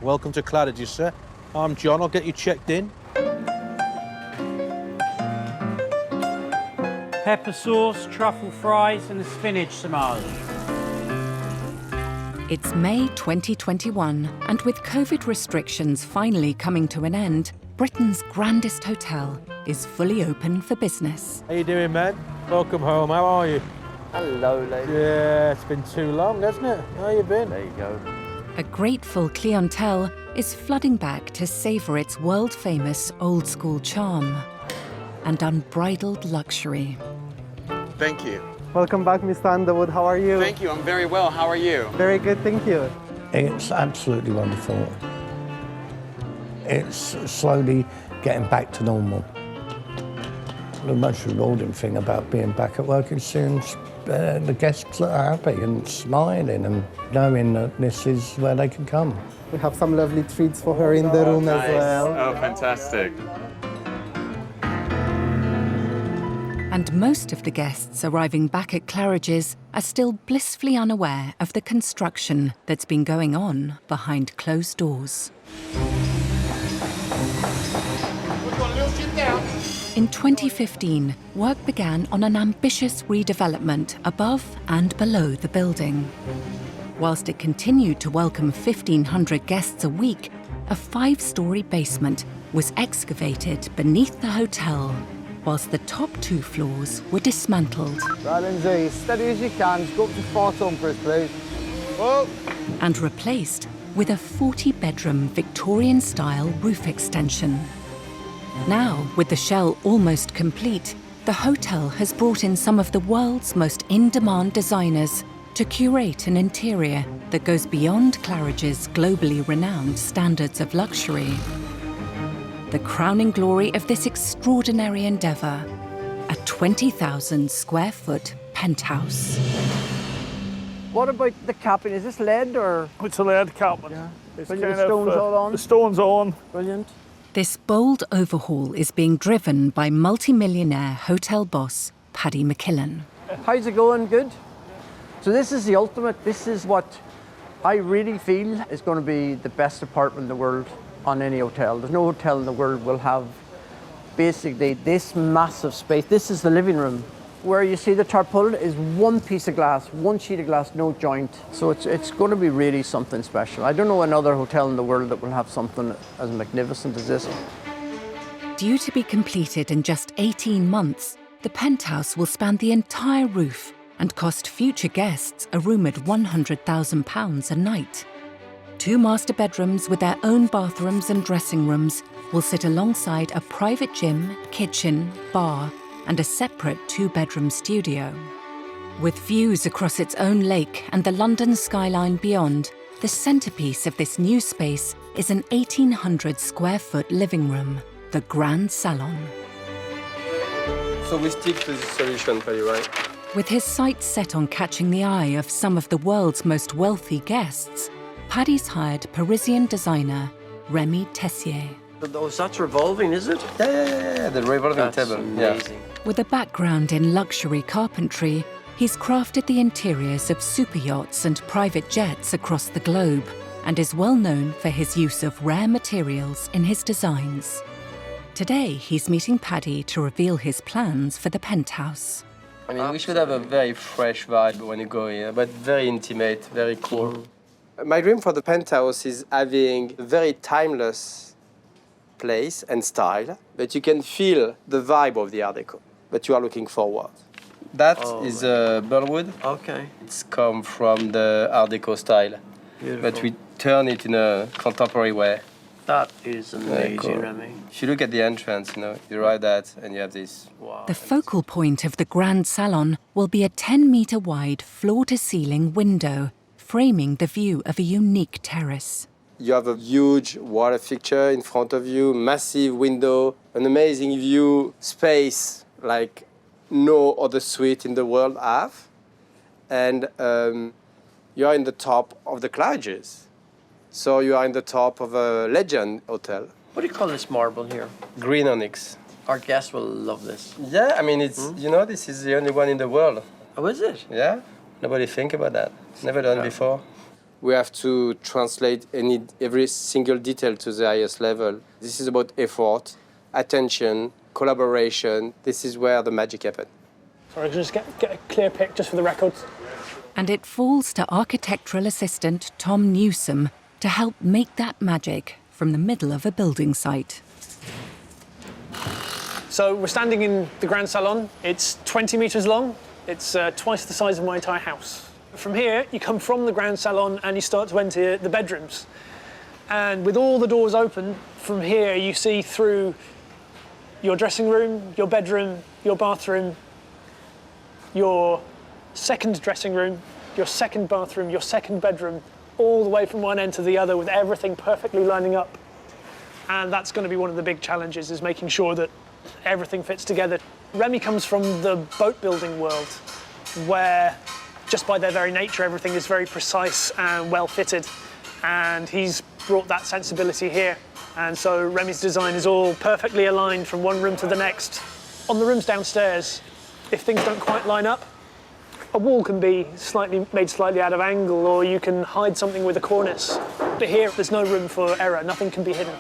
Welcome to Claridge's, sir. I'm John. I'll get you checked in. Pepper sauce, truffle fries and a spinach samage. It's May 2021, and with COVID restrictions finally coming to an end, Britain's grandest hotel is fully open for business. How you doing, man? Welcome home. How are you? Hello, lady. Yeah, it's been too long, hasn't it? How you been? There you go. A grateful clientele is flooding back to savour its world-famous old-school charm and unbridled luxury. Thank you. Welcome back, Mr. Underwood. How are you? Thank you. I'm very well. How are you? Very good, thank you. It's absolutely wonderful. It's slowly getting back to normal. The most rewarding thing about being back at work is seeing the guests that are happy and smiling and knowing that this is where they can come. We have some lovely treats for her in the room as well. Oh, fantastic. And most of the guests arriving back at Claridge's are still blissfully unaware of the construction that's been going on behind closed doors. In 2015, work began on an ambitious redevelopment above and below the building. Whilst it continued to welcome 1,500 guests a week, a 5-storey basement was excavated beneath the hotel, whilst the top 2 floors were dismantled. Right, Lindsay, as steady as you can. Just go up to 4 ton for us, please. Whoa. And replaced with a 40-bedroom Victorian-style roof extension. Now, with the shell almost complete, the hotel has brought in some of the world's most in-demand designers to curate an interior that goes beyond Claridge's globally renowned standards of luxury. The crowning glory of this extraordinary endeavour, a 20,000 square foot penthouse. What about the capping? Is this lead or? It's a lead capping. Yeah. It's But kind the stones of, all on? The stone's on. Brilliant. This bold overhaul is being driven by multi-millionaire hotel boss Paddy McKillen. How's it going? Good? So this is the ultimate. This is what I really feel is going to be the best apartment in the world on any hotel. There's no hotel in the world will have basically this massive space. This is the living room. Where you see the tarpaulin is one piece of glass, one sheet of glass, no joint. So it's going to be really something special. I don't know another hotel in the world that will have something as magnificent as this. Due to be completed in just 18 months, the penthouse will span the entire roof and cost future guests a rumoured £100,000 a night. 2 master bedrooms with their own bathrooms and dressing rooms will sit alongside a private gym, kitchen, bar, and a separate 2-bedroom studio. With views across its own lake and the London skyline beyond, the centrepiece of this new space is an 1,800 square foot living room, the Grand Salon. So we stick to this solution, Paddy, right? With his sights set on catching the eye of some of the world's most wealthy guests, Paddy's hired Parisian designer Remy Tessier. Oh, that's revolving, is it? Yeah, the revolving table. Amazing. Yeah. With a background in luxury carpentry, he's crafted the interiors of super yachts and private jets across the globe and is well known for his use of rare materials in his designs. Today, he's meeting Paddy to reveal his plans for the penthouse. I mean, we should have a very fresh vibe when you go here, but very intimate, very cool. My dream for the penthouse is having a very timeless place and style, but you can feel the vibe of the Art Deco, but you are looking forward. That is Burlwood. Okay. It's come from the Art Deco style, Beautiful. but we turn it in a contemporary way. That is amazing, cool. Remy. If you look at the entrance, you arrive at and you have this. Wow. The focal point of the Grand Salon will be a 10-metre wide floor-to-ceiling window framing the view of a unique terrace. You have a huge water fixture in front of you, massive window, an amazing view, space like no other suite in the world have. And you are in the top of the Claridge's. So you are in the top of a legend hotel. What do you call this marble here? Green onyx. Our guests will love this. Yeah, I mean, it's this is the only one in the world. Oh, is it? Yeah? Nobody think about that. Never done before. We have to translate every single detail to the highest level. This is about effort, attention, collaboration. This is where the magic happens. Sorry, just get a clear pic just for the records. And it falls to architectural assistant Tom Newsom to help make that magic from the middle of a building site. So we're standing in the Grand Salon. It's 20 metres long. It's twice the size of my entire house. From here, you come from the Grand Salon and you start to enter the bedrooms. And with all the doors open, from here you see through your dressing room, your bedroom, your bathroom, your second dressing room, your second bathroom, your second bedroom, all the way from one end to the other with everything perfectly lining up. And that's going to be one of the big challenges, is making sure that everything fits together. Remy comes from the boat building world, where just by their very nature, everything is very precise and well fitted. And he's brought that sensibility here. And so Remy's design is all perfectly aligned from one room to the next. On the rooms downstairs, if things don't quite line up, a wall can be made slightly out of angle, or you can hide something with a cornice. But here, there's no room for error. Nothing can be hidden.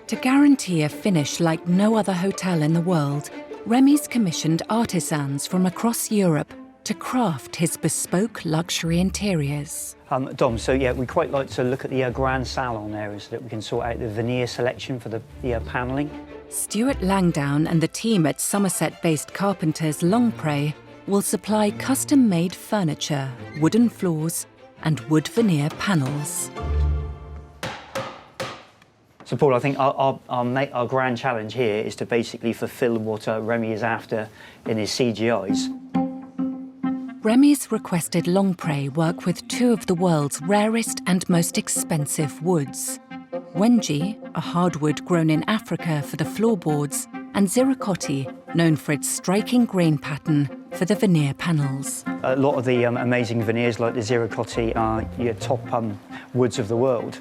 To guarantee a finish like no other hotel in the world, Remy's commissioned artisans from across Europe to craft his bespoke luxury interiors. Dom, so yeah, we quite like to look at the Grand Salon area so that we can sort out the veneer selection for the panelling. Stuart Langdown and the team at Somerset-based carpenters Longpre will supply custom-made furniture, wooden floors and wood veneer panels. So Paul, I think our grand challenge here is to basically fulfil what Remy is after in his CGIs. Remy's requested Longpre work with two of the world's rarest and most expensive woods. Wenji, a hardwood grown in Africa for the floorboards, and Ziricotti, known for its striking grain pattern for the veneer panels. A lot of the amazing veneers like the Ziricotti are your top woods of the world.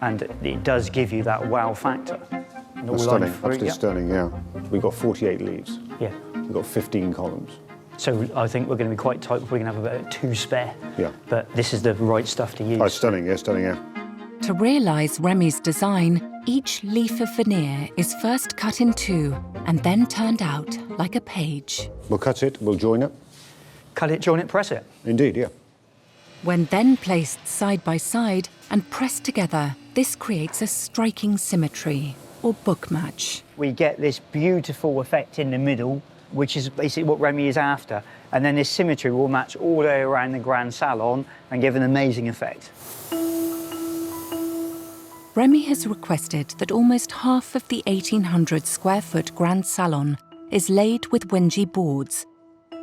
And it does give you that wow factor. Stunning, absolutely stunning, yeah. We've got 48 leaves. Yeah. We've got 15 columns. So I think we're going to be quite tight. We're going to have about 2 spare. Yeah. But this is the right stuff to use. Oh, stunning, yeah. To realise Remy's design, each leaf of veneer is first cut in two and then turned out like a page. We'll cut it, we'll join it. Cut it, join it, press it. Indeed, yeah. When then placed side by side and pressed together, this creates a striking symmetry, or book match. We get this beautiful effect in the middle, which is basically what Remy is after. And then this symmetry will match all the way around the Grand Salon and give an amazing effect. Remy has requested that almost half of the 1,800 square foot Grand Salon is laid with Wenji boards.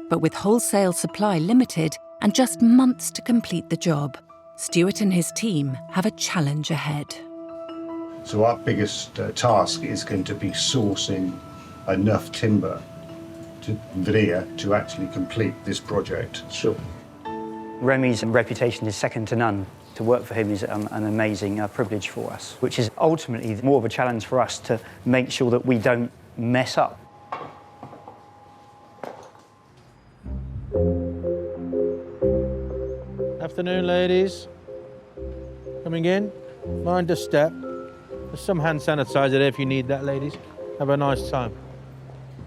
But with wholesale supply limited and just months to complete the job, Stuart and his team have a challenge ahead. So our biggest task is going to be sourcing enough timber to veneer to actually complete this project. Sure. Remy's reputation is second to none. To work for him is an amazing privilege for us, which is ultimately more of a challenge for us to make sure that we don't mess up. Afternoon, ladies. Coming in. Mind the step. There's some hand sanitizer there if you need that, ladies. Have a nice time.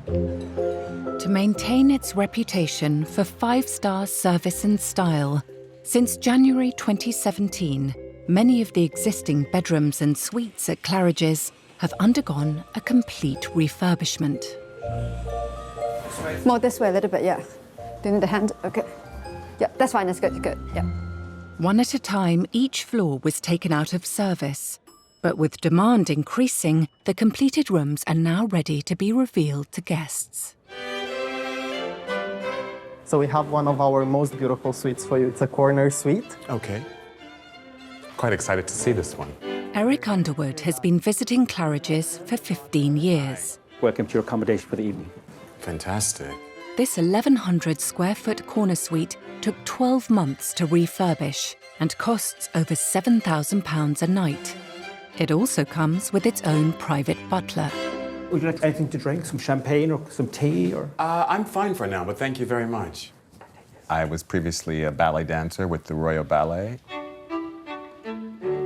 To maintain its reputation for 5-star service and style, since January 2017, many of the existing bedrooms and suites at Claridge's have undergone a complete refurbishment. More this way a little bit, yeah. Doing the hand, okay. Yeah, that's fine, that's good, yeah. One at a time, each floor was taken out of service. But with demand increasing, the completed rooms are now ready to be revealed to guests. So we have one of our most beautiful suites for you. It's a corner suite. Okay. Quite excited to see this one. Eric Underwood has been visiting Claridge's for 15 years. Welcome to your accommodation for the evening. Fantastic. This 1,100 square foot corner suite took 12 months to refurbish and costs over £7,000 a night. It also comes with its own private butler. Would you like anything to drink? Some champagne or some tea? Or? I'm fine for now, but thank you very much. I was previously a ballet dancer with the Royal Ballet.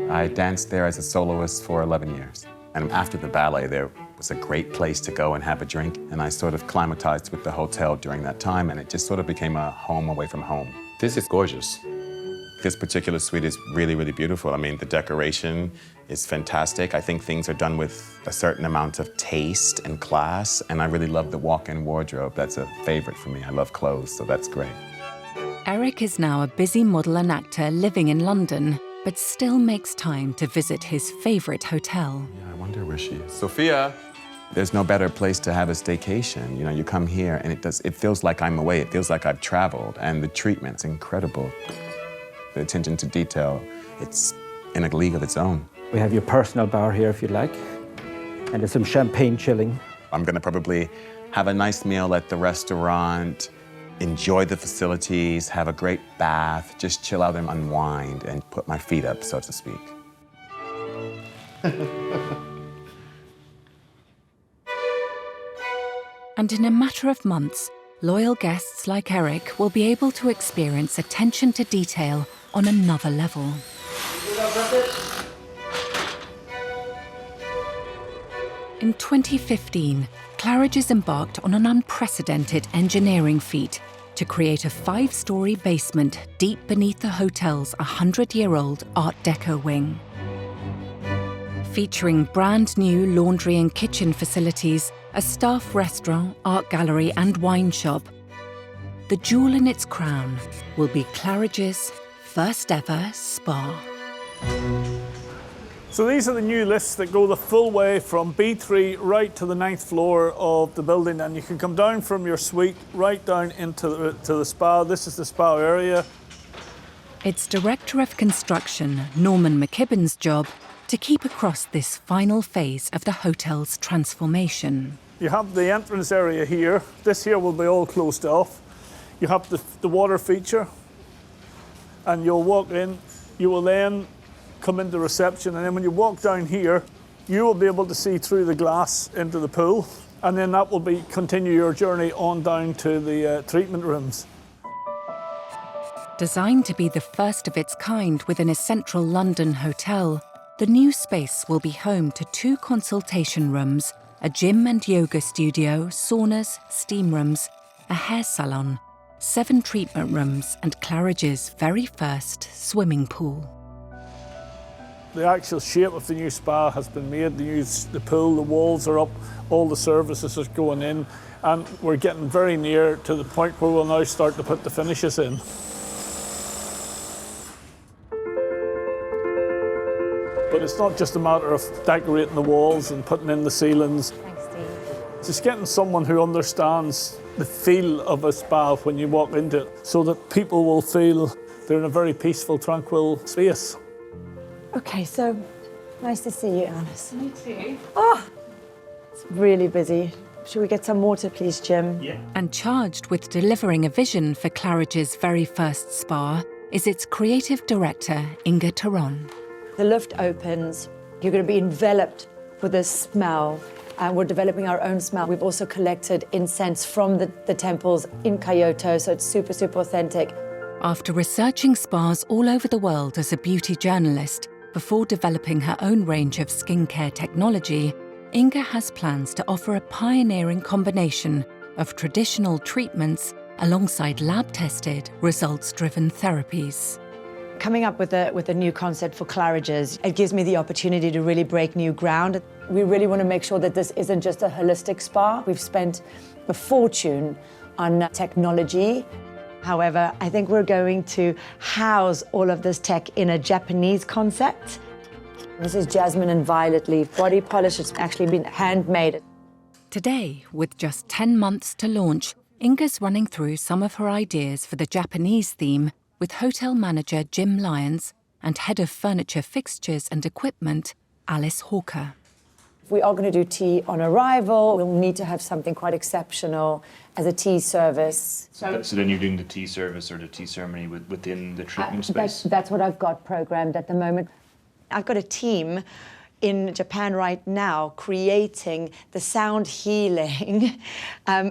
I danced there as a soloist for 11 years. And after the ballet, there was a great place to go and have a drink. And I sort of climatized with the hotel during that time, and it just sort of became a home away from home. This is gorgeous. This particular suite is really, really beautiful. I mean, the decoration is fantastic. I think things are done with a certain amount of taste and class, and I really love the walk-in wardrobe. That's a favorite for me. I love clothes, so that's great. Eric is now a busy model and actor living in London, but still makes time to visit his favourite hotel. Yeah, I wonder where she is. Sophia! There's no better place to have a staycation. You know, you come here and it feels like I'm away. It feels like I've traveled, and the treatment's incredible. The attention to detail, it's in a league of its own. We have your personal bar here if you like, and there's some champagne chilling. I'm gonna probably have a nice meal at the restaurant, enjoy the facilities, have a great bath, just chill out and unwind and put my feet up, so to speak. And in a matter of months, loyal guests like Eric will be able to experience attention to detail on another level. In 2015, Claridge's embarked on an unprecedented engineering feat to create a 5-story basement deep beneath the hotel's 100-year-old Art Deco wing. Featuring brand new laundry and kitchen facilities, a staff restaurant, art gallery and wine shop, the jewel in its crown will be Claridge's first ever spa. So these are the new lifts that go the full way from B3 right to the 9th floor of the building, and you can come down from your suite right down into the spa. This is the spa area. It's Director of Construction Norman McKibben's job to keep across this final phase of the hotel's transformation. You have the entrance area here. This here will be all closed off. You have the water feature, and you'll walk in. You will then come into reception, and then when you walk down here, you will be able to see through the glass into the pool, and then that will continue your journey on down to the treatment rooms. Designed to be the first of its kind within a central London hotel, the new space will be home to 2 consultation rooms, a gym and yoga studio, saunas, steam rooms, a hair salon, 7 treatment rooms, and Claridge's very first swimming pool. The actual shape of the new spa has been made. The pool, the walls are up, all the services are going in, and we're getting very near to the point where we'll now start to put the finishes in. But it's not just a matter of decorating the walls and putting in the ceilings. Thanks, Steve. It's just getting someone who understands the feel of a spa when you walk into it, so that people will feel they're in a very peaceful, tranquil space. Okay, so nice to see you, Alice. Me too. Oh, it's really busy. Should we get some water, please, Jim? Yeah. And charged with delivering a vision for Claridge's very first spa is its creative director, Inga Taron. The lift opens. You're going to be enveloped with this smell. And we're developing our own smell. We've also collected incense from the temples in Kyoto, so it's super, super authentic. After researching spas all over the world as a beauty journalist, before developing her own range of skincare technology, Inga has plans to offer a pioneering combination of traditional treatments alongside lab-tested, results-driven therapies. Coming up with a new concept for Claridge's, it gives me the opportunity to really break new ground. We really want to make sure that this isn't just a holistic spa. We've spent a fortune on technology. However, I think we're going to house all of this tech in a Japanese concept. This is jasmine and violet leaf body polish. It's actually been handmade. Today, with just 10 months to launch, Inga's running through some of her ideas for the Japanese theme with hotel manager Jim Lyons and head of furniture fixtures and equipment, Alice Hawker. If we are going to do tea on arrival, we'll need to have something quite exceptional as a tea service. So then you're doing the tea service or the tea ceremony within the treatment space? That's what I've got programmed at the moment. I've got a team in Japan right now creating the sound healing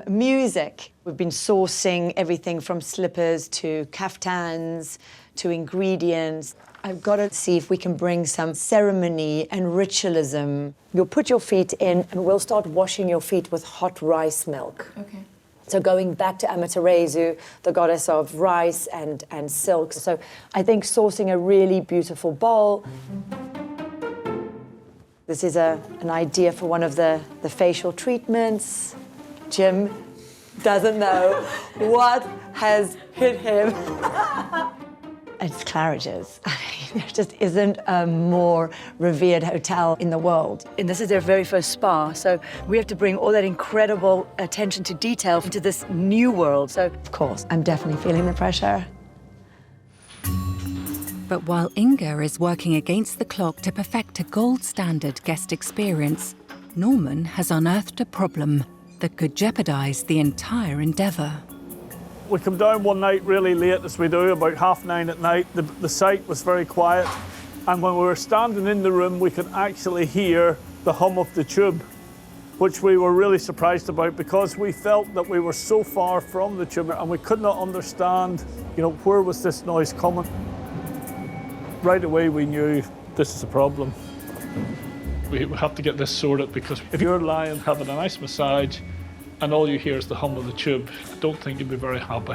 music. We've been sourcing everything from slippers to kaftans to ingredients. I've got to see if we can bring some ceremony and ritualism. You'll put your feet in and we'll start washing your feet with hot rice milk. Okay. So going back to Amaterasu, the goddess of rice and silk. So I think sourcing a really beautiful bowl. This is an idea for one of the facial treatments. Jim doesn't know what has hit him. It's Claridge's. I mean, there just isn't a more revered hotel in the world. And this is their very first spa, so we have to bring all that incredible attention to detail into this new world. So, of course, I'm definitely feeling the pressure. But while Inga is working against the clock to perfect a gold standard guest experience, Norman has unearthed a problem that could jeopardize the entire endeavour. We come down one night really late, as we do, about 9:30 at night. The site was very quiet, and when we were standing in the room, we could actually hear the hum of the tube, which we were really surprised about because we felt that we were so far from the tube and we could not understand, where was this noise coming. Right away, we knew this is a problem. We have to get this sorted because if you're lying having a nice massage and all you hear is the hum of the tube, I don't think you'd be very happy.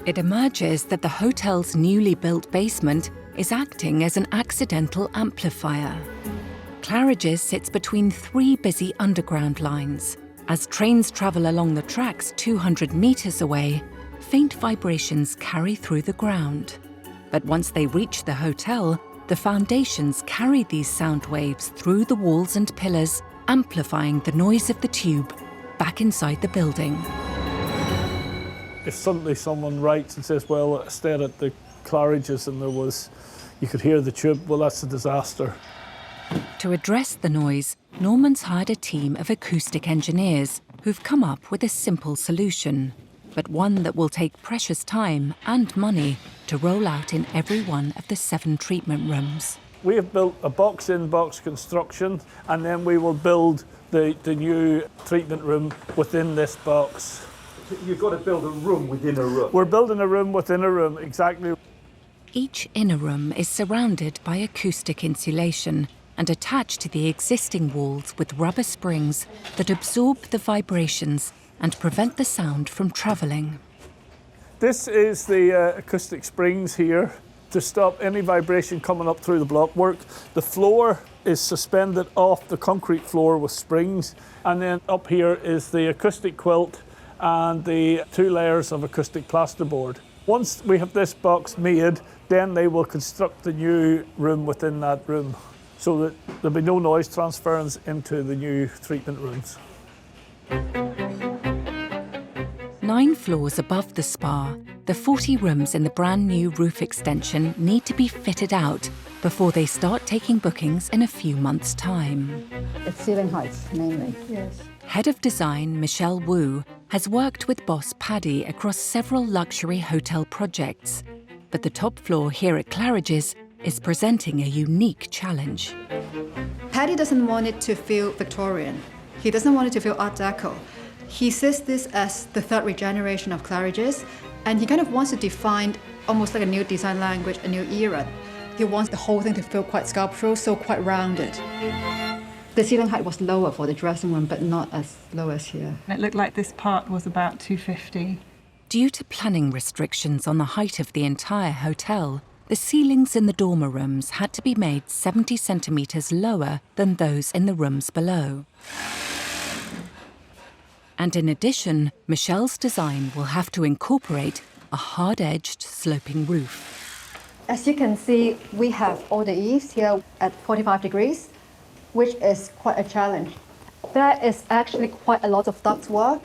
It emerges that the hotel's newly built basement is acting as an accidental amplifier. Claridge's sits between 3 busy underground lines. As trains travel along the tracks 200 metres away, faint vibrations carry through the ground. But once they reach the hotel, the foundations carry these sound waves through the walls and pillars, amplifying the noise of the tube back inside the building. If suddenly someone writes and says, well, I stayed at the Claridge's and you could hear the tube, well, that's a disaster. To address the noise, Norman's hired a team of acoustic engineers who've come up with a simple solution, but one that will take precious time and money to roll out in every one of the 7 treatment rooms. We have built a box-in-box construction, and then we will build the new treatment room within this box. You've got to build a room within a room. We're building a room within a room, exactly. Each inner room is surrounded by acoustic insulation and attached to the existing walls with rubber springs that absorb the vibrations and prevent the sound from travelling. This is the acoustic springs here to stop any vibration coming up through the blockwork. The floor is suspended off the concrete floor with springs, and then up here is the acoustic quilt and the 2 layers of acoustic plasterboard. Once we have this box made, then they will construct the new room within that room so that there'll be no noise transference into the new treatment rooms. 9 floors above the spa, the 40 rooms in the brand new roof extension need to be fitted out before they start taking bookings in a few months' time. It's ceiling heights, mainly. Yes. Head of design Michelle Wu has worked with boss Paddy across several luxury hotel projects, but the top floor here at Claridge's is presenting a unique challenge. Paddy doesn't want it to feel Victorian. He doesn't want it to feel Art Deco. He sees this as the 3rd regeneration of Claridge's, and he kind of wants to define almost like a new design language, a new era. He wants the whole thing to feel quite sculptural, so quite rounded. The ceiling height was lower for the dressing room, but not as low as here. It looked like this part was about 250. Due to planning restrictions on the height of the entire hotel, the ceilings in the dormer rooms had to be made 70 centimetres lower than those in the rooms below. And in addition, Michelle's design will have to incorporate a hard-edged sloping roof. As you can see, we have all the eaves here at 45 degrees, which is quite a challenge. There is actually quite a lot of ductwork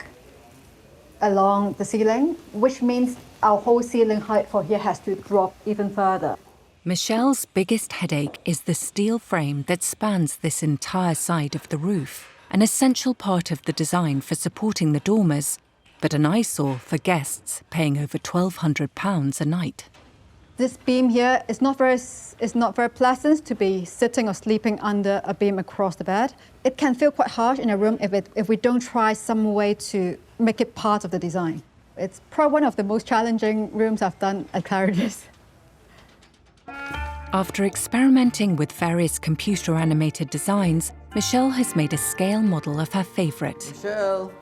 along the ceiling, which means our whole ceiling height for here has to drop even further. Michelle's biggest headache is the steel frame that spans this entire side of the roof, an essential part of the design for supporting the dormers, but an eyesore for guests paying over £1,200 a night. This beam here is not very pleasant to be sitting or sleeping under a beam across the bed. It can feel quite harsh in a room if we don't try some way to make it part of the design. It's probably one of the most challenging rooms I've done at Claridge's. After experimenting with various computer-animated designs, Michelle has made a scale model of her favourite. Michelle.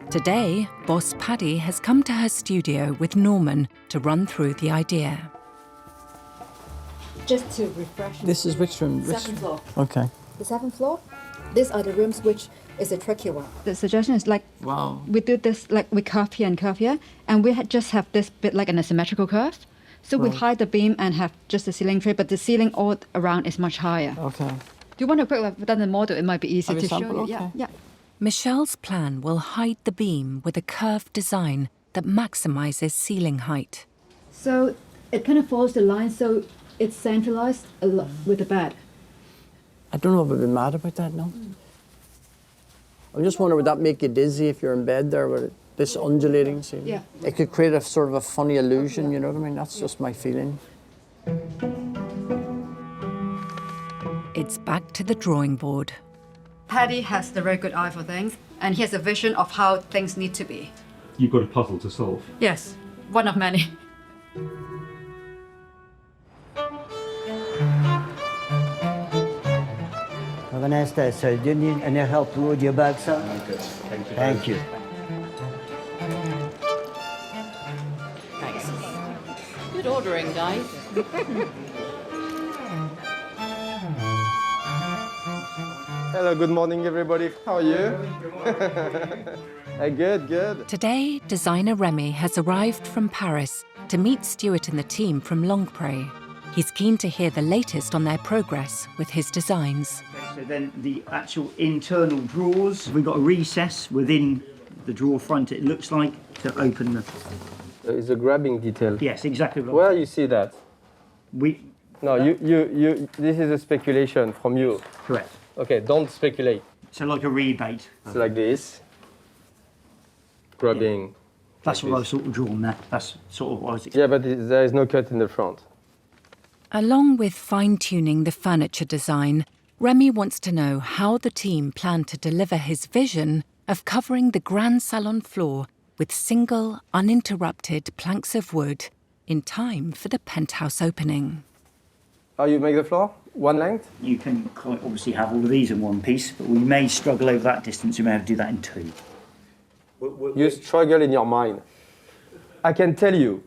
Today, boss Paddy has come to her studio with Norman to run through the idea. Just to refresh. This is which room? Second floor. Okay. The seventh floor, these are the rooms which is a tricky one. The suggestion is like, wow, we do this, like we curve here, and we just have this bit like an asymmetrical curve. So we hide the beam and have just the ceiling tray, but the ceiling all around is much higher. Okay. Do you want to quickly have done the model? It might be easier to show you. Okay. Yeah. Michelle's plan will hide the beam with a curved design that maximizes ceiling height. So it kind of follows the line, so it's centralized with the bed. I don't know if I'd be mad about that, no. I'm just wondering, would that make you dizzy if you're in bed there with this undulating ceiling? Yeah. It could create a sort of a funny illusion, you know what I mean? That's just my feeling. It's back to the drawing board. Paddy has the very good eye for things, and he has a vision of how things need to be. You've got a puzzle to solve. Yes, one of many. Have a nice day, sir. Do you need any help to load your bag, sir? I'm good. Thank you. Thank you. Thanks. Good ordering, guys. Hello, good morning, everybody. How are you? Good. Today, designer Remy has arrived from Paris to meet Stuart and the team from Longpre. He's keen to hear the latest on their progress with his designs. So then the actual internal drawers, we've got a recess within the drawer front, it looks like, to open the... It's a grabbing detail. Yes, exactly. Where you see that? No, you. This is a speculation from you. Correct. Okay, don't speculate. So like a rebate. It's like this. Grabbing. Yeah. That's like what I this. sort of drawn there. That's sort of what I was... Yeah, but there is no cut in the front. Along with fine-tuning the furniture design, Remy wants to know how the team plan to deliver his vision of covering the Grand Salon floor with single, uninterrupted planks of wood in time for the Penthouse opening. Oh, you make the floor? One length? You can quite obviously have all of these in one piece, but we may struggle over that distance. We may have to do that in two. You struggle in your mind. I can tell you,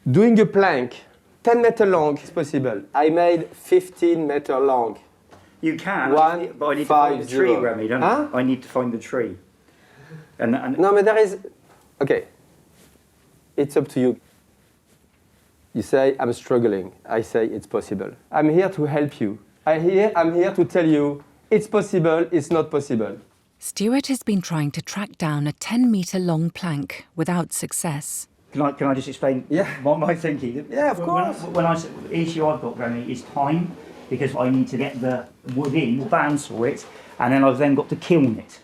doing a plank 10 meter long is possible. I made 15 meter long. You can, One, but I need to five, find the tree, zero. Remy, don't Huh? I? I need to find the tree. And No, but there is... Okay. It's up to you. You say, I'm struggling. I say, it's possible. I'm here to help you. I'm here to tell you, it's possible, it's not possible. Stuart has been trying to track down a 10-metre-long plank without success. Can I just explain my thinking? Yeah, of course. When I said, the issue I've got, Remy, is time, because I need to get the wood in, bandsaw it, and then I've then got to kiln it.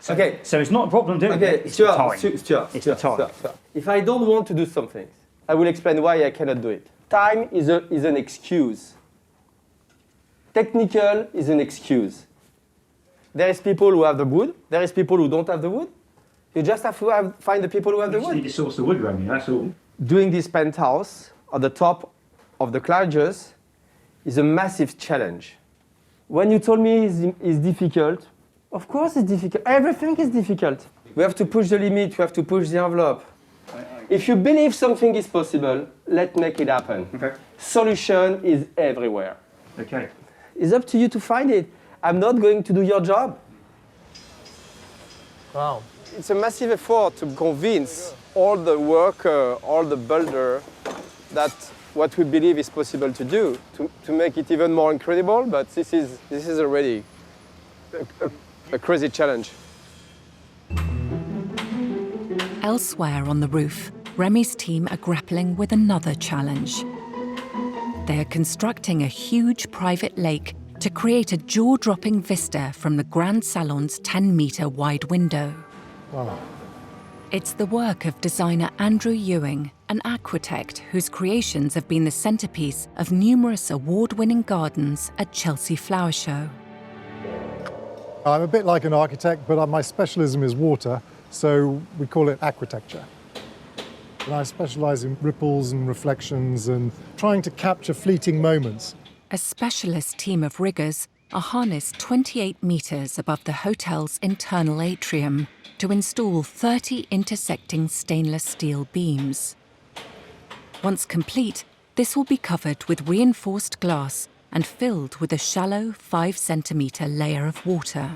So, okay. So it's not a problem doing it, it's the time. Stuart. If I don't want to do something, I will explain why I cannot do it. Time is an excuse. Technical is an excuse. There is people who have the wood. There is people who don't have the wood. You just have to find the people who have the wood. You need to source the wood, Remy, that's all. Doing this penthouse at the top of the Claridge's is a massive challenge. When you told me it's difficult, of course it's difficult. Everything is difficult. We have to push the limit. We have to push the envelope. If you believe something is possible, let's make it happen. Okay. Solution is everywhere. Okay. It's up to you to find it. I'm not going to do your job. Wow. It's a massive effort to convince all the worker, all the builder, that what we believe is possible to do, to make it even more incredible, but this is already a crazy challenge. Elsewhere on the roof, Remy's team are grappling with another challenge. They are constructing a huge private lake to create a jaw-dropping vista from the Grand Salon's 10-metre wide window. Wow. It's the work of designer Andrew Ewing, an aquitect whose creations have been the centrepiece of numerous award-winning gardens at Chelsea Flower Show. I'm a bit like an architect, but my specialism is water, so we call it aquitecture. And I specialise in ripples and reflections and trying to capture fleeting moments. A specialist team of riggers are harnessed 28 metres above the hotel's internal atrium to install 30 intersecting stainless steel beams. Once complete, this will be covered with reinforced glass and filled with a shallow 5-centimetre layer of water.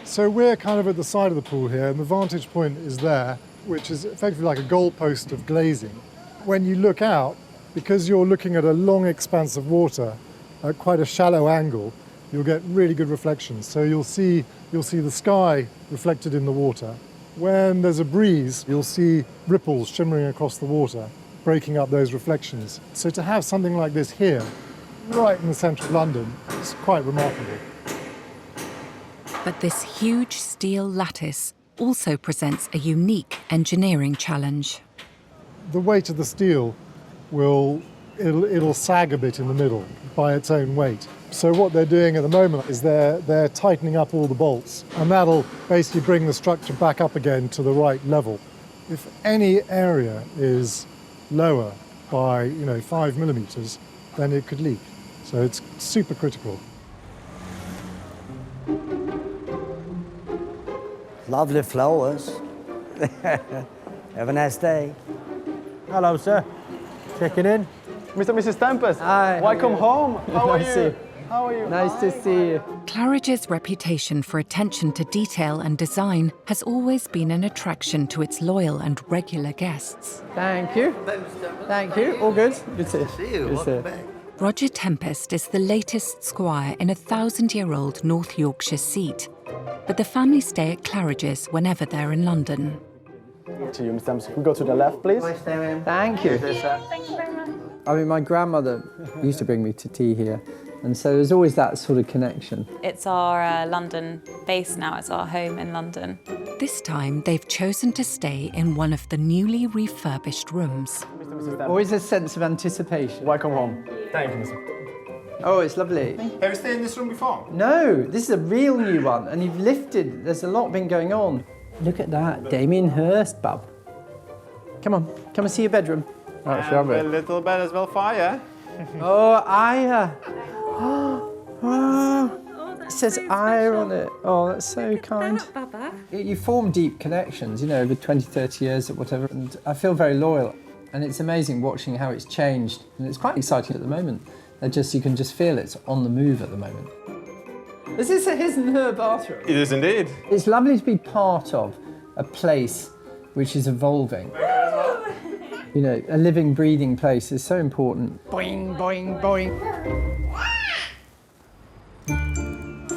So we're kind of at the side of the pool here, and the vantage point is there, which is effectively like a goalpost of glazing. When you look out, because you're looking at a long expanse of water at quite a shallow angle, you'll get really good reflections. So you'll see the sky reflected in the water. When there's a breeze, you'll see ripples shimmering across the water, breaking up those reflections. So to have something like this here, right in the centre of London, is quite remarkable. But this huge steel lattice also presents a unique engineering challenge. The weight of the steel it'll sag a bit in the middle by its own weight. So what they're doing at the moment is they're tightening up all the bolts, and that'll basically bring the structure back up again to the right level. If any area is lower by 5 millimetres, then it could leak. So it's super critical. Lovely flowers. Have a nice day. Hello, sir. Checking in. Mr. and Mrs. Tempest. Hi. Welcome home. How are Nice you? to- How are you? Nice to see you. Claridge's reputation for attention to detail and design has always been an attraction to its loyal and regular guests. Thank you. Thank you. All good? Good to see you. Good to see you. Roger Tempest is the latest squire in a 1,000-year-old North Yorkshire seat, but the family stay at Claridge's whenever they're in London. To you, Mr. Tempest. We go to the left, please. Thank you. Thank you very much. I mean, my grandmother used to bring me to tea here, and so there's always that sort of connection. It's our London base now, it's our home in London. This time, they've chosen to stay in one of the newly refurbished rooms. Always a sense of anticipation. Welcome home. Thank you, Mr. Oh, it's lovely. Have you stayed in this room before? No, this is a real new one, and you've lifted. There's a lot been going on. Look at that, Damien Hirst, bub. Come on, come and see your bedroom. Oh, shall we? A little bed as well for you. Oh, Aya. It says Aya on it. Oh, that's so kind. You form deep connections, over 20, 30 years or whatever, and I feel very loyal. And it's amazing watching how it's changed, and it's quite exciting at the moment. You can just feel it's on the move at the moment. Is this a his and her bathroom? It is indeed. It's lovely to be part of a place which is evolving. A living, breathing place is so important. Boing, boing, boing.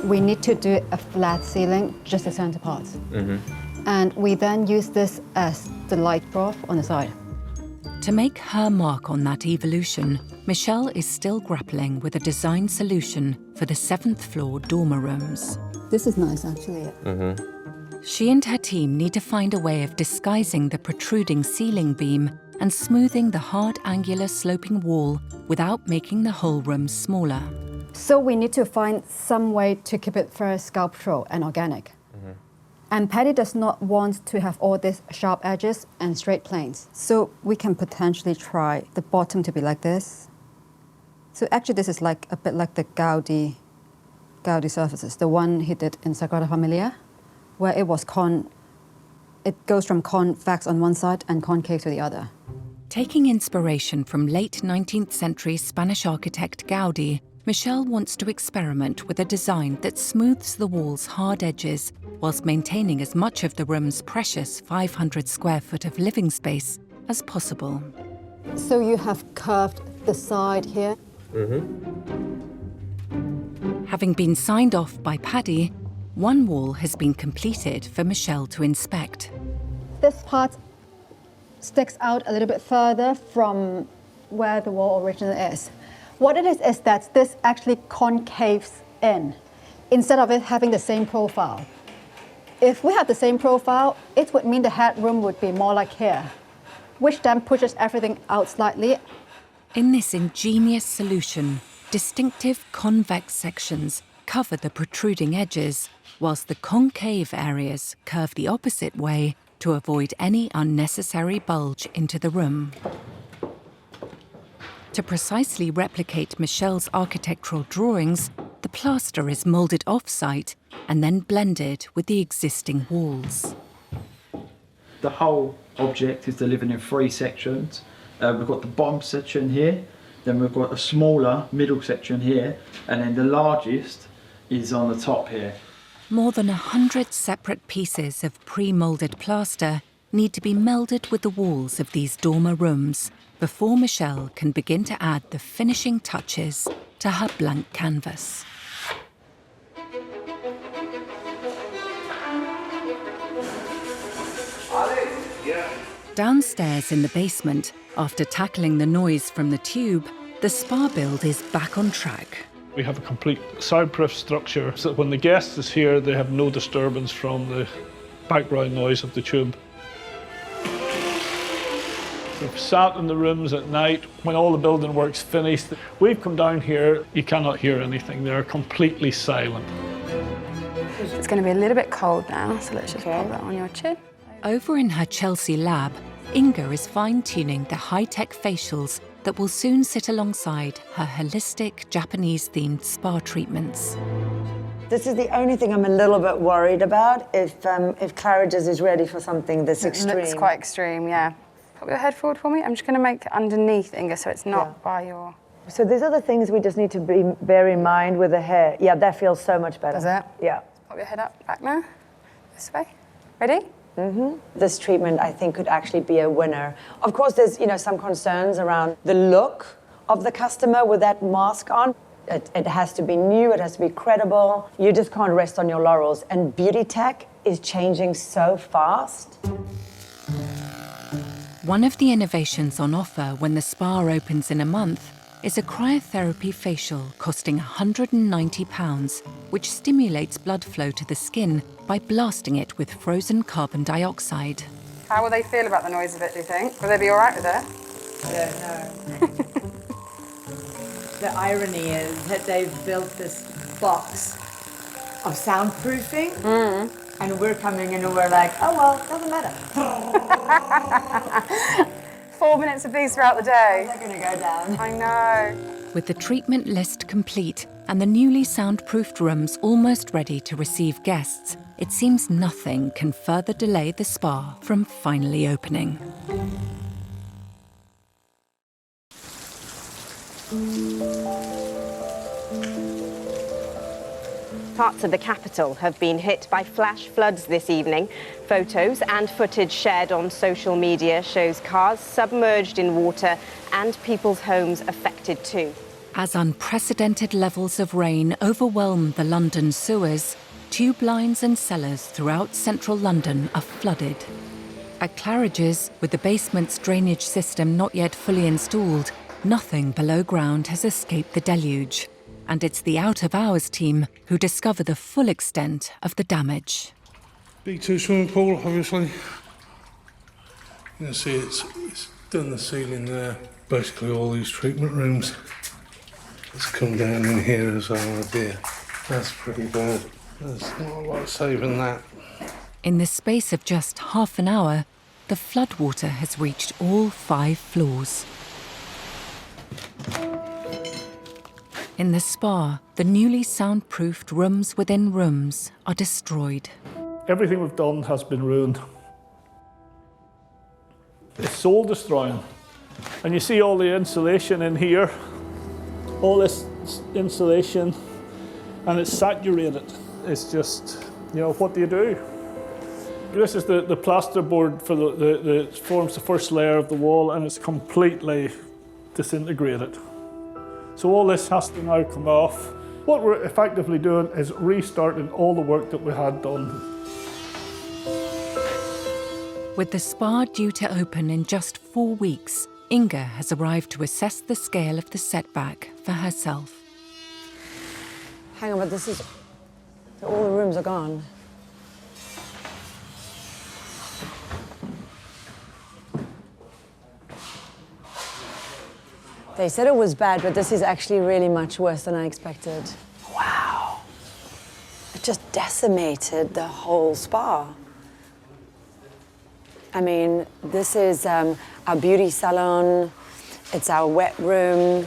We need to do a flat ceiling, just the center part. And we then use this as the light broth on the side. To make her mark on that evolution, Michelle is still grappling with a design solution for the 7th floor dormer rooms. This is nice, actually. She and her team need to find a way of disguising the protruding ceiling beam and smoothing the hard angular sloping wall without making the whole room smaller. So we need to find some way to keep it very sculptural and organic. And Patty does not want to have all these sharp edges and straight planes. So we can potentially try the bottom to be like this. So actually this is like a bit like the Gaudi surfaces, the one he did in Sagrada Familia, where it goes from convex on one side and concave to the other. Taking inspiration from late 19th century Spanish architect Gaudi, Michelle wants to experiment with a design that smooths the wall's hard edges whilst maintaining as much of the room's precious 500 square foot of living space as possible. So you have curved the side here. Having been signed off by Paddy, one wall has been completed for Michelle to inspect. This part sticks out a little bit further from where the wall originally is. What it is that this actually concaves in, instead of it having the same profile. If we have the same profile, it would mean the headroom would be more like here, which then pushes everything out slightly. In this ingenious solution, distinctive convex sections cover the protruding edges, whilst the concave areas curve the opposite way to avoid any unnecessary bulge into the room. To precisely replicate Michelle's architectural drawings, the plaster is moulded off-site and then blended with the existing walls. The whole object is delivered in 3 sections. We've got the bottom section here, then we've got a smaller middle section here, and then the largest is on the top here. More than 100 separate pieces of pre-moulded plaster need to be melded with the walls of these dormer rooms before Michelle can begin to add the finishing touches to her blank canvas. Downstairs in the basement, after tackling the noise from the tube, the spa build is back on track. We have a complete soundproof structure so that when the guest is here, they have no disturbance from the background noise of the tube. We've sat in the rooms at night when all the building work's finished. We've come down here, you cannot hear anything. They're completely silent. It's going to be a little bit cold now, so let's just pop that on your chin. Over in her Chelsea lab, Inga is fine-tuning the high-tech facials that will soon sit alongside her holistic Japanese-themed spa treatments. This is the only thing I'm a little bit worried about, if Claridge's is ready for something this extreme. It looks quite extreme, yeah. Put your head forward for me. I'm just going to make it underneath, Inga, so it's not by your... So these are the things we just need to bear in mind with the hair. Yeah, that feels so much better. Does it? Yeah. Pop your head up, back now. This way. Ready? This treatment, I think, could actually be a winner. Of course, there's some concerns around the look of the customer with that mask on. It has to be new, it has to be credible. You just can't rest on your laurels. And beauty tech is changing so fast. One of the innovations on offer when the spa opens in a month is a cryotherapy facial costing £190, which stimulates blood flow to the skin by blasting it with frozen carbon dioxide. How will they feel about the noise of it, do you think? Will they be all right with it? I don't know. The irony is that they've built this box of soundproofing, and we're coming in and we're like, oh well, doesn't matter. 4 minutes of these throughout the day. They're going to go down. I know. With the treatment list complete and the newly soundproofed rooms almost ready to receive guests, it seems nothing can further delay the spa from finally opening. Parts of the capital have been hit by flash floods this evening. Photos and footage shared on social media shows cars submerged in water and people's homes affected too. As unprecedented levels of rain overwhelm the London sewers, tube lines and cellars throughout central London are flooded. At Claridge's, with the basement's drainage system not yet fully installed, nothing below ground has escaped the deluge. And it's the out-of-hours team who discover the full extent of the damage. B2 swimming pool, obviously. You can see it's done the ceiling there. Basically all these treatment rooms. It's come down in here as well, dear. That's pretty bad. There's not a lot saving that. In the space of just half an hour, the floodwater has reached all 5 floors. In the spa, the newly soundproofed rooms within rooms are destroyed. Everything we've done has been ruined. It's soul destroying. And you see all the insulation in here, all this insulation, and it's saturated. It's just, what do you do? This is the plasterboard for that forms the first layer of the wall, and it's completely disintegrated. So all this has to now come off. What we're effectively doing is restarting all the work that we had done. With the spa due to open in just 4 weeks, Inga has arrived to assess the scale of the setback for herself. Hang on, but all the rooms are gone. They said it was bad, but this is actually really much worse than I expected. Wow. It just decimated the whole spa. I mean, this is our beauty salon, it's our wet room,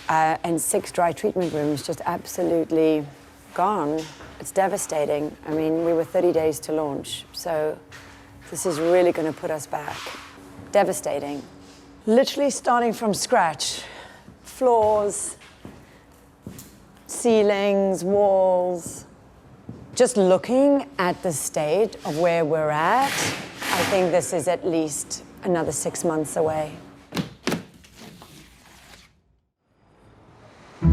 and 6 dry treatment rooms just absolutely gone. It's devastating. I mean, we were 30 days to launch, so this is really going to put us back. Devastating. Literally starting from scratch. Floors, ceilings, walls. Just looking at the state of where we're at, I think this is at least another 6 months away. We're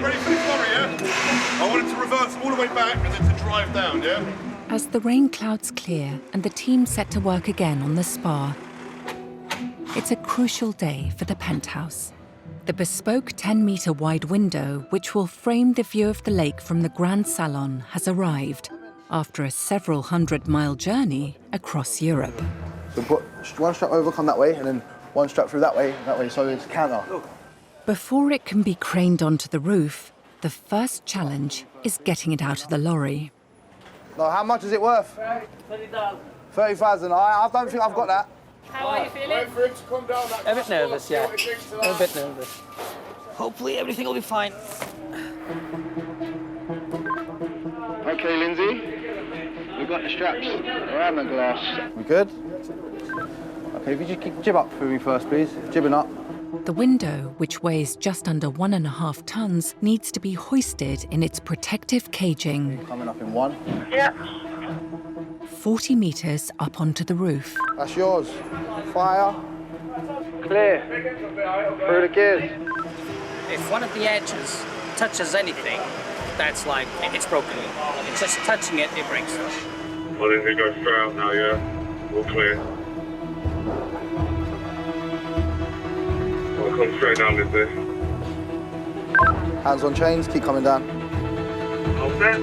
ready for the lorry, yeah? I want it to reverse all the way back and then to drive down, yeah? As the rain clouds clear and the team set to work again on the spa, it's a crucial day for the Penthouse. The bespoke 10-metre wide window, which will frame the view of the lake from the Grand Salon, has arrived after a several hundred-mile journey across Europe. So put one strap over, come that way, and then one strap through that way, so it's counter. Before it can be craned onto the roof, the first challenge is getting it out of the lorry. No, how much is it worth? 30,000. 30,000. I don't think I've got that. How are you feeling? A bit nervous, yeah. A bit nervous. Hopefully everything will be fine. Okay, Lindsay. We've got the straps around the glass. We good? Okay, if you just keep the jib up for me first, please. Jibbing up. The window, which weighs just under 1.5 tons, needs to be hoisted in its protective caging. Coming up in 1. Yeah. 40 metres up onto the roof. That's yours. Fire. Clear. Through the gears. If one of the edges touches anything, that's like, it's broken. It's just touching it, it breaks. Well, then they go straight out now, yeah? All clear. I'll come straight down with this. Hands on chains, keep coming down. All set.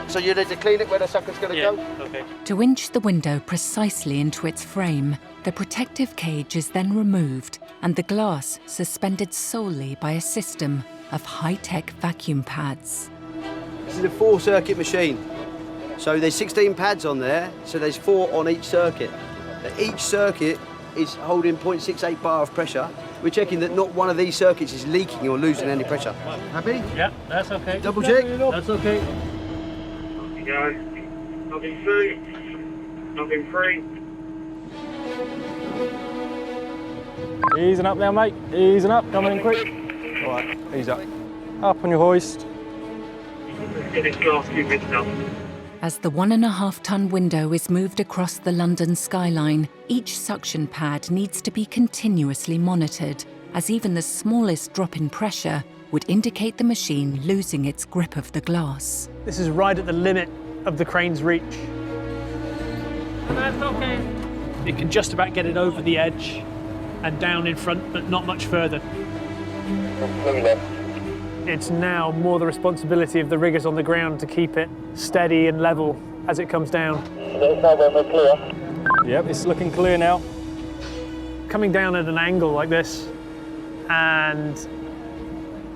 So you need to clean it where the sucker's going to go? Okay. To inch the window precisely into its frame, the protective cage is then removed and the glass suspended solely by a system of high-tech vacuum pads. This is a 4-circuit machine. So there's 16 pads on there, so there's 4 on each circuit. Each circuit is holding 0.68 bar of pressure. We're checking that not one of these circuits is leaking or losing any pressure. Happy? Yeah, that's okay. Double check? That's okay. Guys, nothing through, nothing free. Easing up now, mate. Easing up, coming in quick. All right, ease up. Up on your hoist. Get this glass few bits now. As the 1.5-ton window is moved across the London skyline, each suction pad needs to be continuously monitored, as even the smallest drop in pressure would indicate the machine losing its grip of the glass. This is right at the limit of the crane's reach. That's okay. It can just about get it over the edge and down in front, but not much further. It's now more the responsibility of the riggers on the ground to keep it steady and level as it comes down. Yep, it's looking clear now. Coming down at an angle like this, and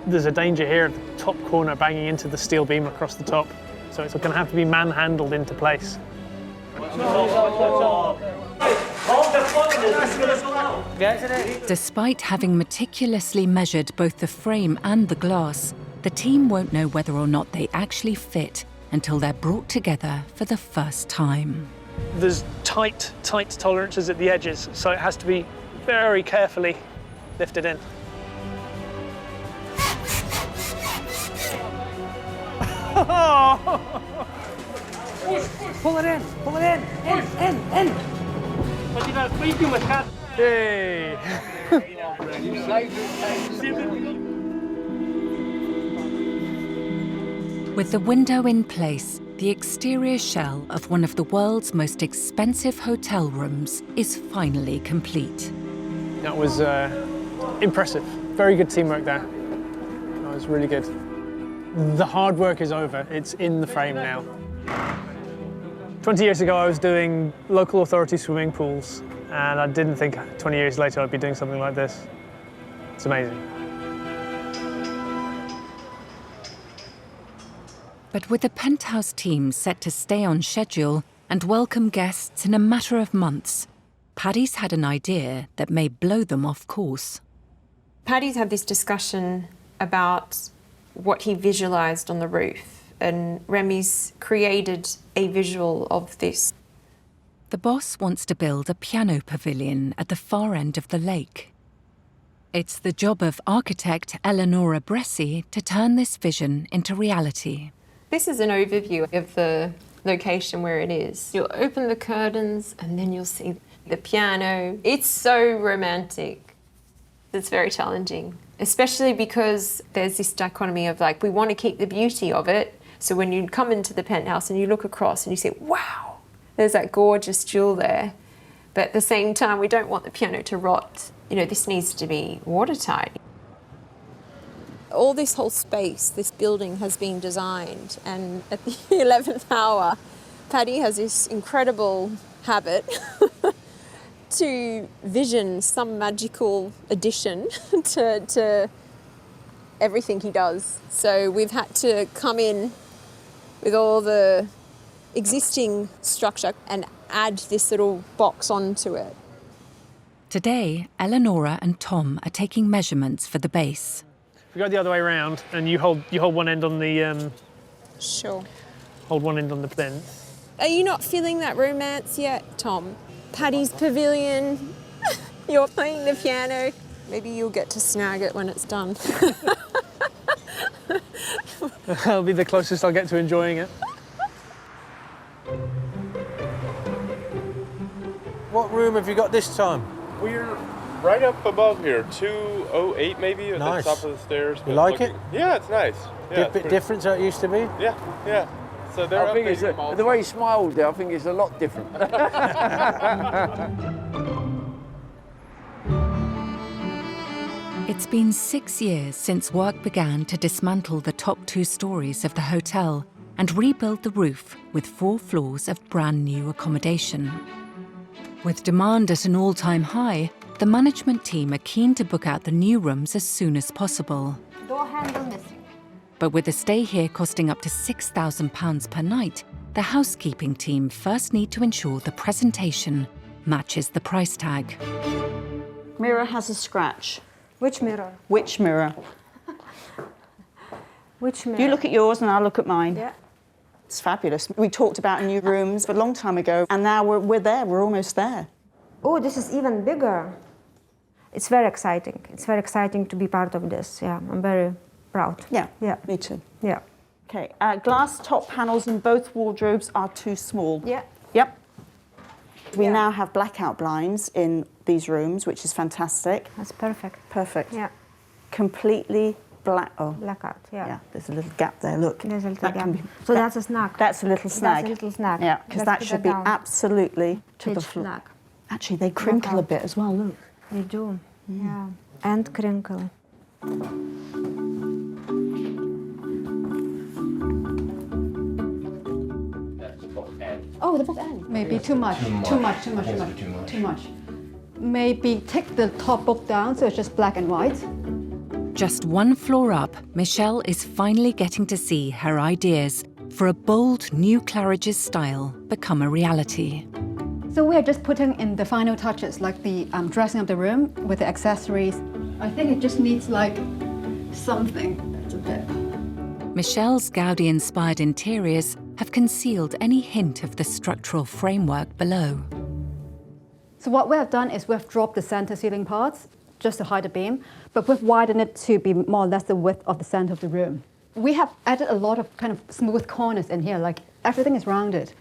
there's a danger here at the top corner banging into the steel beam across the top. So it's going to have to be manhandled into place. Despite having meticulously measured both the frame and the glass, the team won't know whether or not they actually fit until they're brought together for the first time. There's tight tolerances at the edges, so it has to be very carefully lifted in. Pull it in, in. But you got to freak you with that. Hey! With the window in place, the exterior shell of one of the world's most expensive hotel rooms is finally complete. That was impressive. Very good teamwork there. That was really good. The hard work is over. It's in the frame now. 20 years ago, I was doing local authority swimming pools, and I didn't think 20 years later I'd be doing something like this. It's amazing. But with the Penthouse team set to stay on schedule and welcome guests in a matter of months, Paddy's had an idea that may blow them off course. Paddy's had this discussion about what he visualised on the roof, and Remy's created a visual of this. The boss wants to build a piano pavilion at the far end of the lake. It's the job of architect Eleonora Bressi to turn this vision into reality. This is an overview of the location where it is. You'll open the curtains and then you'll see the piano. It's so romantic. It's very challenging, especially because there's this dichotomy of like, we want to keep the beauty of it. So when you come into the penthouse and you look across and you say, wow, there's that gorgeous jewel there. But at the same time, we don't want the piano to rot. You know, this needs to be watertight. All this whole space, this building has been designed, and at the 11th hour, Paddy has this incredible habit to vision some magical addition to everything he does. So we've had to come in with all the existing structure and add this little box onto it. Today, Eleonora and Tom are taking measurements for the base. If we go the other way around and you hold one end on the Sure. Hold one end on the plinth. Are you not feeling that romance yet, Tom? Paddy's pavilion, you're playing the piano. Maybe you'll get to snag it when it's done. That'll be the closest I'll get to enjoying it. What room have you got this time? We're right up above here, 208 maybe at Nice. the top of the stairs. You like it? Yeah, it's nice. Yeah, it's Bit pretty- different to how it used to be? Yeah, yeah. So they're I think it's updating them all the way he smiled there, I think it's a lot different. It's been 6 years since work began to dismantle the top 2 stories of the hotel and rebuild the roof with 4 floors of brand new accommodation. With demand at an all-time high, the management team are keen to book out the new rooms as soon as possible. Door handle missing. But with a stay here costing up to £6,000 per night, the housekeeping team first need to ensure the presentation matches the price tag. Mirror has a scratch. Which mirror? Which mirror? Which mirror? You look at yours and I'll look at mine. Yeah. It's fabulous. We talked about new rooms a long time ago, and now we're there. We're almost there. Oh, this is even bigger. It's very exciting. It's very exciting to be part of this. Yeah, I'm very proud. Yeah, Yeah. me too. Yeah. Okay, glass top panels in both wardrobes are too small. Yeah. Yep. We now have blackout blinds in these rooms, which is fantastic. That's perfect. Perfect. Yeah. Completely black. Oh, blackout. Yeah. yeah. There's a little gap there. Look. There's a little That gap. can be- So that's a snag. That's a little snag. That's a little snag. Yeah, because Let's that put should be down. absolutely to the Pitch floor. black. Actually, they crinkle a bit as well. Look. They do. Yeah. And crinkle. Oh, the book end. Maybe too much. Too much. Maybe take the top book down so it's just black and white. Just 1 floor up, Michelle is finally getting to see her ideas for a bold new Claridge's style become a reality. So we are just putting in the final touches, like the dressing of the room with the accessories. I think it just needs like something that's a bit. Michelle's Gaudi-inspired interiors have concealed any hint of the structural framework below. So what we have done is we've dropped the center ceiling parts just to hide the beam, but we've widened it to be more or less the width of the center of the room. We have added a lot of kind of smooth corners in here, like everything is rounded.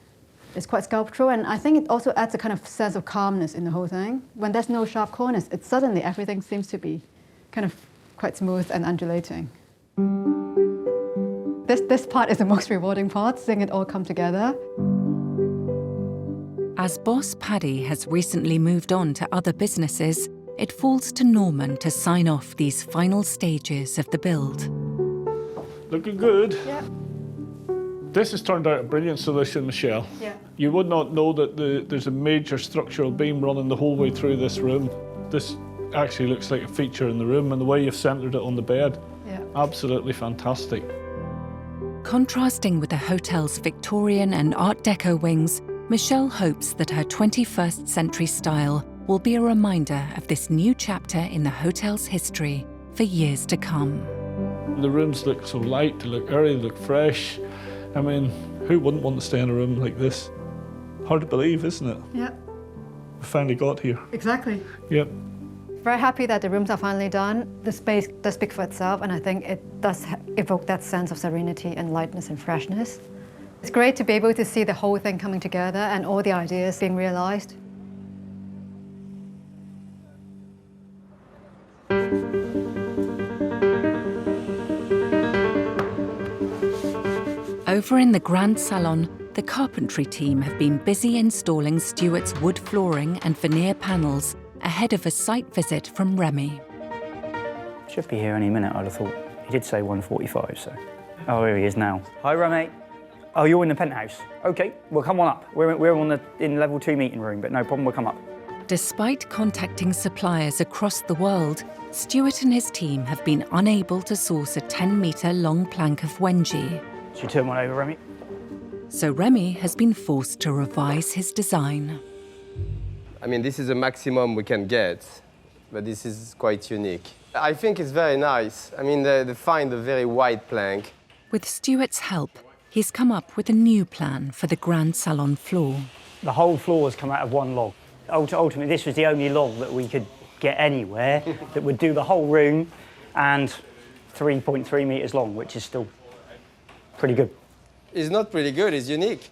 It's quite sculptural, and I think it also adds a kind of sense of calmness in the whole thing. When there's no sharp corners, it suddenly everything seems to be kind of quite smooth and undulating. This part is the most rewarding part, seeing it all come together. As boss Paddy has recently moved on to other businesses, it falls to Norman to sign off these final stages of the build. Looking good. Yeah. This has turned out a brilliant solution, Michelle. Yeah. You would not know that there's a major structural beam running the whole way through this room. This actually looks like a feature in the room, and the way you've centred it on the bed, Yeah. absolutely fantastic. Contrasting with the hotel's Victorian and Art Deco wings, Michelle hopes that her 21st century style will be a reminder of this new chapter in the hotel's history for years to come. The rooms look so light, they look airy, they look fresh. I mean, who wouldn't want to stay in a room like this? Hard to believe, isn't it? Yeah. We finally got here. Exactly. Yep. Very happy that the rooms are finally done. The space does speak for itself, and I think it does evoke that sense of serenity and lightness and freshness. It's great to be able to see the whole thing coming together and all the ideas being realized. Over in the Grand Salon, the Carpentry team have been busy installing Stuart's wood flooring and veneer panels ahead of a site visit from Remy. Should be here any minute, I'd have thought. He did say 1:45, so... Oh, here he is now. Hi, Remy. Oh, you're in the penthouse. OK, well, come on up. We're in level 2 meeting room, but no problem, we'll come up. Despite contacting suppliers across the world, Stuart and his team have been unable to source a 10-metre long plank of Wenji. Should you turn one over, Remy? So Remy has been forced to revise his design. I mean, this is the maximum we can get, but this is quite unique. I think it's very nice. I mean, they find a very wide plank. With Stuart's help, he's come up with a new plan for the Grand Salon floor. The whole floor has come out of one log. Ultimately, this was the only log that we could get anywhere that would do the whole room, and 3.3 metres long, which is still pretty good. It's not pretty good, it's unique.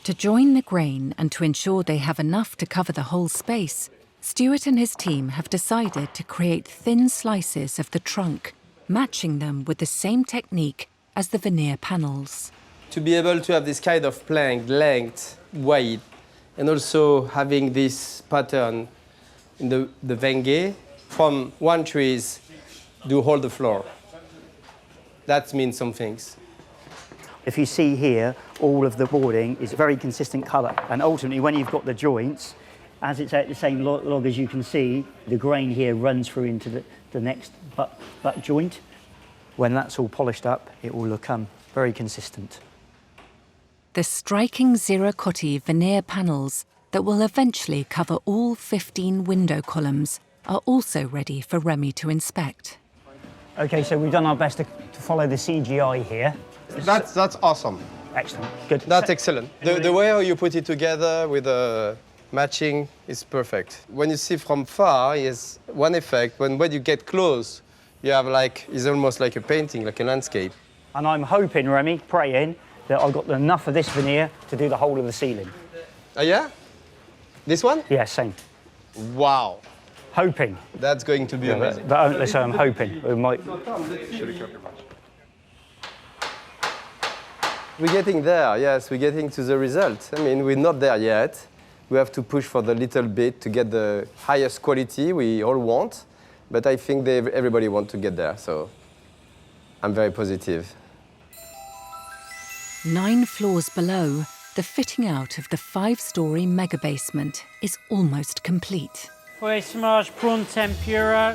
To join the grain and to ensure they have enough to cover the whole space, Stuart and his team have decided to create thin slices of the trunk, matching them with the same technique as the veneer panels. To be able to have this kind of plank, length, weight, and also having this pattern in the Venge, from one trees, do hold the floor. That means some things. If you see here, all of the boarding is a very consistent colour. And ultimately, when you've got the joints, as it's at the same log as you can see, the grain here runs through into the next butt joint. When that's all polished up, it will become very consistent. The striking Ziracotti veneer panels that will eventually cover all 15 window columns are also ready for Remy to inspect. OK, so we've done our best to follow the CGI here. That's awesome. Excellent, good. That's excellent. The way how you put it together with the matching is perfect. When you see from far, it's one effect. When you get close, you have it's almost like a painting, like a landscape. And I'm hoping, Remy, praying, that I've got enough of this veneer to do the whole of the ceiling. Oh, yeah? This one? Yeah, same. Wow. Hoping. That's going to be amazing. But only so I'm hoping. We might... We're getting there, yes, we're getting to the result. I mean, we're not there yet. We have to push for the little bit to get the highest quality we all want. But I think everybody wants to get there, so I'm very positive. 9 floors below, the fitting out of the 5-storey mega basement is almost complete. Fromage prawn tempura,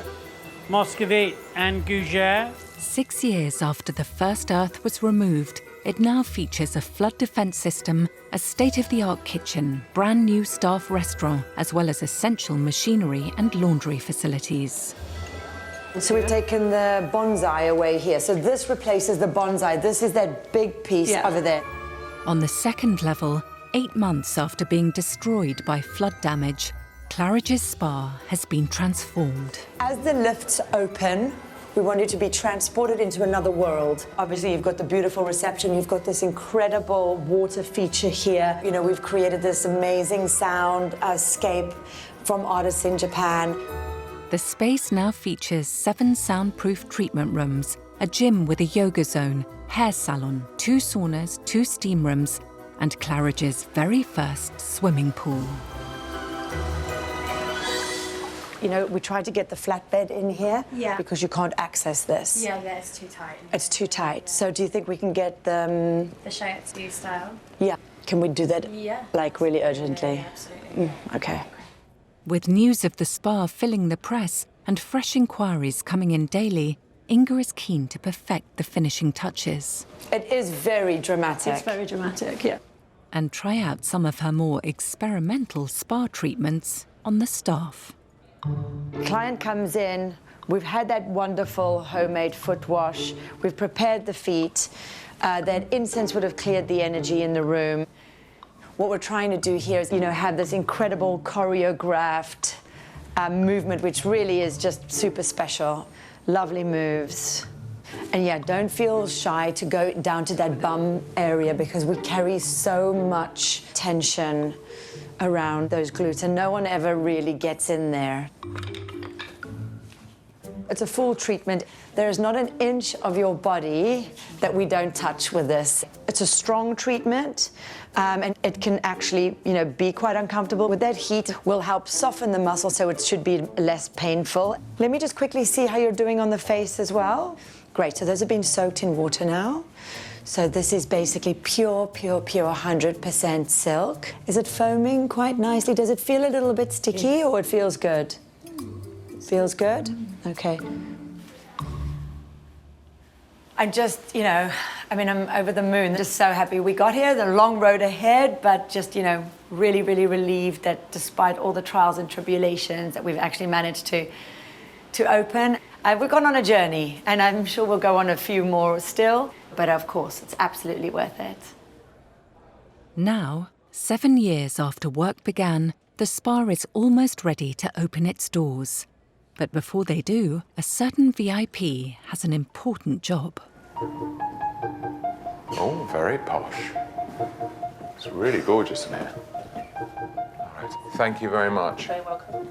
Muscovite and gougere. 6 years after the first earth was removed, it now features a flood defence system, a state-of-the-art kitchen, brand new staff restaurant, as well as essential machinery and laundry facilities. So we've taken the bonsai away here. So this replaces the bonsai. This is that big piece over there. On the second level, 8 months after being destroyed by flood damage, Claridge's Spa has been transformed. As the lifts open, we want you to be transported into another world. Obviously, you've got the beautiful reception. You've got this incredible water feature here. You know, we've created this amazing soundscape from artists in Japan. The space now features 7 soundproof treatment rooms, a gym with a yoga zone, hair salon, 2 saunas, 2 steam rooms, and Claridge's very first swimming pool. You know, we tried to get the flatbed in here because you can't access this. Yeah, that's too tight. It's too tight. So do you think we can get the... The shiatsu style? Yeah. Can we do that, Yeah. like, really urgently? Yeah, absolutely. Okay. With news of the spa filling the press and fresh inquiries coming in daily, Inga is keen to perfect the finishing touches. It is very dramatic. It's very dramatic, yeah. And try out some of her more experimental spa treatments on the staff. Client comes in, we've had that wonderful homemade foot wash, we've prepared the feet, that incense would have cleared the energy in the room. What we're trying to do here is, you know, have this incredible choreographed movement, which really is just super special. Lovely moves. And yeah, don't feel shy to go down to that bum area because we carry so much tension around those glutes and no one ever really gets in there. It's a full treatment. There is not an inch of your body that we don't touch with this. It's a strong treatment, and it can actually, you know, be quite uncomfortable. With that heat, will help soften the muscle, so it should be less painful. Let me just quickly see how you're doing on the face as well. Great, so those have been soaked in water now. So this is basically pure 100% silk. Is it foaming quite nicely? Does it feel a little bit sticky or it feels good? Feels good? Okay. I'm just, you know, I'm over the moon. Just so happy we got here. The long road ahead, but just, you know, really relieved that despite all the trials and tribulations that we've actually managed to open. We've gone on a journey, and I'm sure we'll go on a few more still, but of course, it's absolutely worth it. Now, 7 years after work began, the spa is almost ready to open its doors. But before they do, a certain VIP has an important job. Oh, very posh. It's really gorgeous in here. All right, thank you very much. You're very welcome.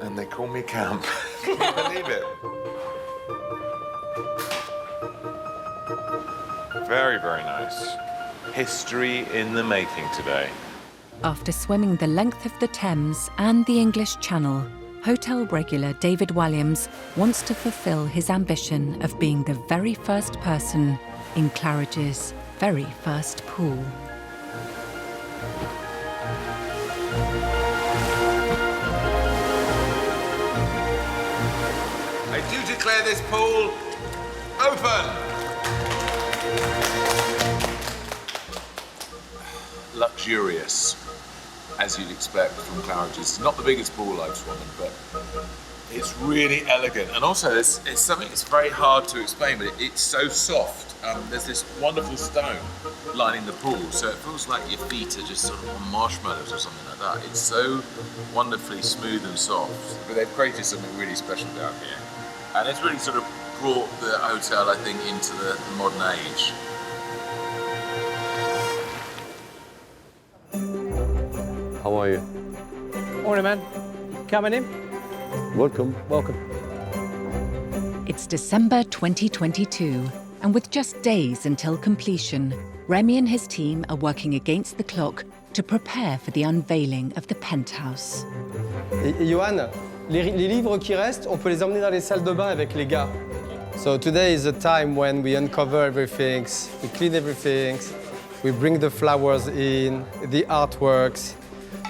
And they call me Camp. Can you believe it? Very, very nice. History in the making today. After swimming the length of the Thames and the English Channel, hotel regular David Williams wants to fulfill his ambition of being the very first person in Claridge's very first pool. I do declare this pool open. Luxurious, as you'd expect from Claridge's. It's not the biggest pool I've swum in, but it's really elegant. And also, it's something that's very hard to explain, but it's so soft. There's this wonderful stone lining the pool, so it feels like your feet are just sort of on marshmallows or something like that. It's so wonderfully smooth and soft. But they've created something really special down here. And it's really sort of brought the hotel, I think, into the modern age. How are you? Morning, man. Coming in? Welcome. Welcome. It's December 2022, and with just days until completion, Remy and his team are working against the clock to prepare for the unveiling of the Penthouse. Et Johan, les livres qui restent, on peut les emmener dans les salles de bain avec les gars. So today is a time when we uncover everything, we clean everything, we bring the flowers in, the artworks,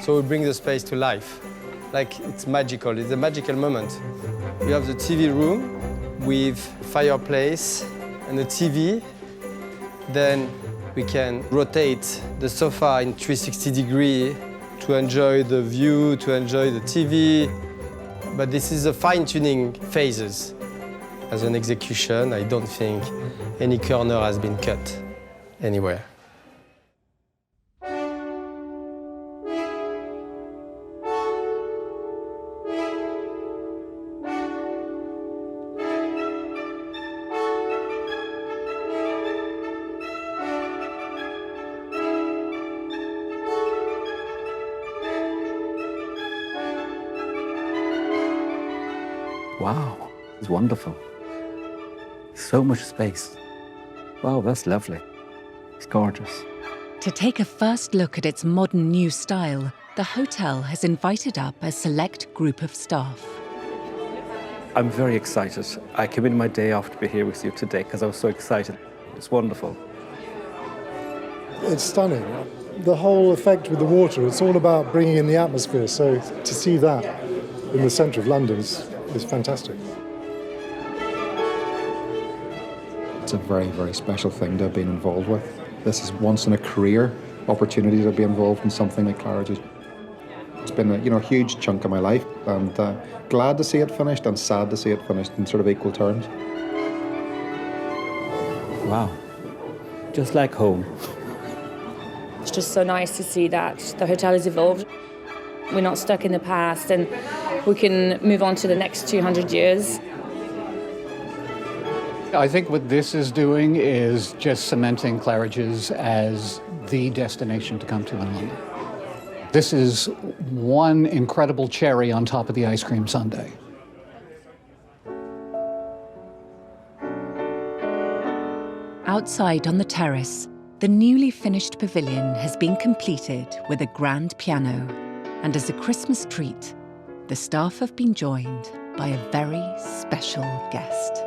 so we bring the space to life. Like, it's magical, it's a magical moment. We have the TV room with fireplace and a TV. Then we can rotate the sofa in 360 degrees to enjoy the view, to enjoy the TV. But this is the fine-tuning phases. As an execution, I don't think any corner has been cut anywhere. Wow, it's wonderful. So much space. Wow, that's lovely. It's gorgeous. To take a first look at its modern new style, the hotel has invited up a select group of staff. I'm very excited. I came in my day off to be here with you today because I was so excited. It's wonderful. It's stunning. The whole effect with the water, it's all about bringing in the atmosphere. So to see that in the centre of London is fantastic. It's a very, very special thing to have been involved with. This is once in a career opportunity to be involved in something like Claridge's. It's been a huge chunk of my life, and glad to see it finished and sad to see it finished in sort of equal terms. Wow. Just like home. It's just so nice to see that the hotel has evolved. We're not stuck in the past and we can move on to the next 200 years. I think what this is doing is just cementing Claridge's as the destination to come to in London. This is one incredible cherry on top of the ice cream sundae. Outside on the terrace, the newly finished pavilion has been completed with a grand piano. And as a Christmas treat, the staff have been joined by a very special guest.